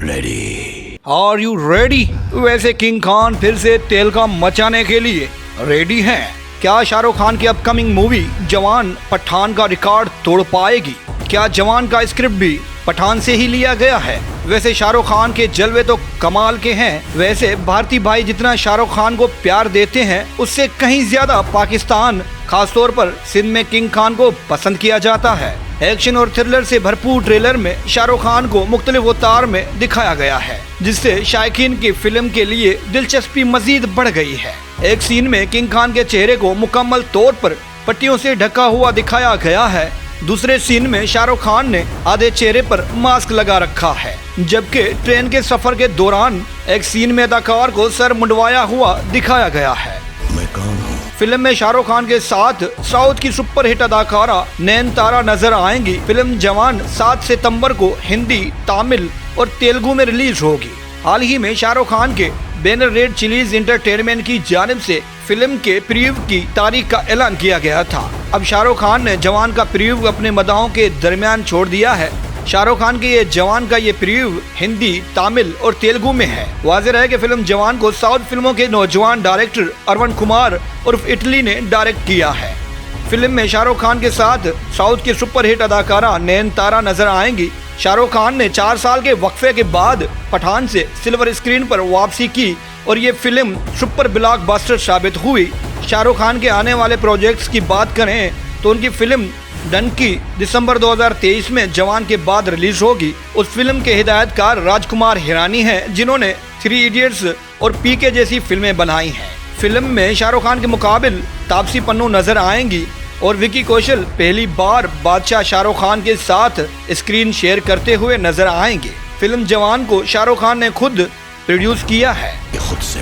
Ready. Are you ready? वैसे king Khan फिर से तेल का मचाने के लिए रेडी हैं? क्या शाहरुख खान की अपकमिंग मूवी जवान पठान का रिकॉर्ड तोड़ पाएगी? क्या जवान का स्क्रिप्ट भी पठान से ही लिया गया है? वैसे शाहरुख खान के जलवे तो कमाल के हैं। वैसे भारतीय भाई जितना शाहरुख खान को प्यार देते हैं उससे कहीं ज्यादा पाकिस्तान, खासतौर पर सिंध में किंग खान को पसंद किया जाता है। एक्शन और थ्रिलर से भरपूर ट्रेलर में शाहरुख खान को मुख्तलिफ अवतार में दिखाया गया है, जिससे शायकीन की फिल्म के लिए दिलचस्पी मजीद बढ़ गई है। एक सीन में किंग खान के चेहरे को मुकम्मल तौर पर पट्टियों से ढका हुआ दिखाया गया है। दूसरे सीन में शाहरुख खान ने आधे चेहरे पर मास्क लगा रखा है, जबकि ट्रेन के सफर के दौरान एक सीन में अदाकार को सर मुंडवाया हुआ दिखाया गया है। मैं कौन हूँ? फिल्म में शाहरुख खान के साथ साउथ की सुपरहिट अदाकारा नयनतारा नजर आएंगी। फिल्म जवान 7 सितंबर को हिंदी, तमिल और तेलुगु में रिलीज होगी। हाल ही में शाहरुख खान के बैनर रेड चिलीज एंटरटेनमेंट की जानिब से फिल्म के प्रीव्यू की तारीख का ऐलान किया गया था। अब शाहरुख खान ने जवान का प्रीव्यू अपने मदाहों के दरमियान छोड़ दिया है। शाहरुख खान के ये जवान का ये प्रीव्यू हिंदी, तमिल और तेलुगु में है। वाज़ेह है कि फिल्म जवान को साउथ फिल्मों के नौजवान डायरेक्टर अरविंद कुमार उर्फ इटली ने डायरेक्ट किया है। फिल्म में शाहरुख खान के साथ साउथ की सुपरहिट अदाकारा नयनतारा नजर आएंगी। शाहरुख खान ने 4 साल के वक्फे के बाद पठान से सिल्वर स्क्रीन पर वापसी की और ये फिल्म सुपर ब्लॉकबस्टर साबित हुई। शाहरुख खान के आने वाले प्रोजेक्ट्स की बात करें तो उनकी फिल्म डंकी दिसंबर 2023 में जवान के बाद रिलीज होगी। उस फिल्म के हिदायतकार राजकुमार हिरानी हैं, जिन्होंने 3 इडियट्स और पीके जैसी फिल्में बनाई हैं। फिल्म में शाहरुख खान के मुकाबिल तापसी पन्नू नजर आएंगी और विकी कौशल पहली बार बादशाह शाहरुख खान के साथ स्क्रीन शेयर करते हुए नजर आएंगे। फिल्म जवान को शाहरुख खान ने खुद प्रोड्यूस किया है। खुद से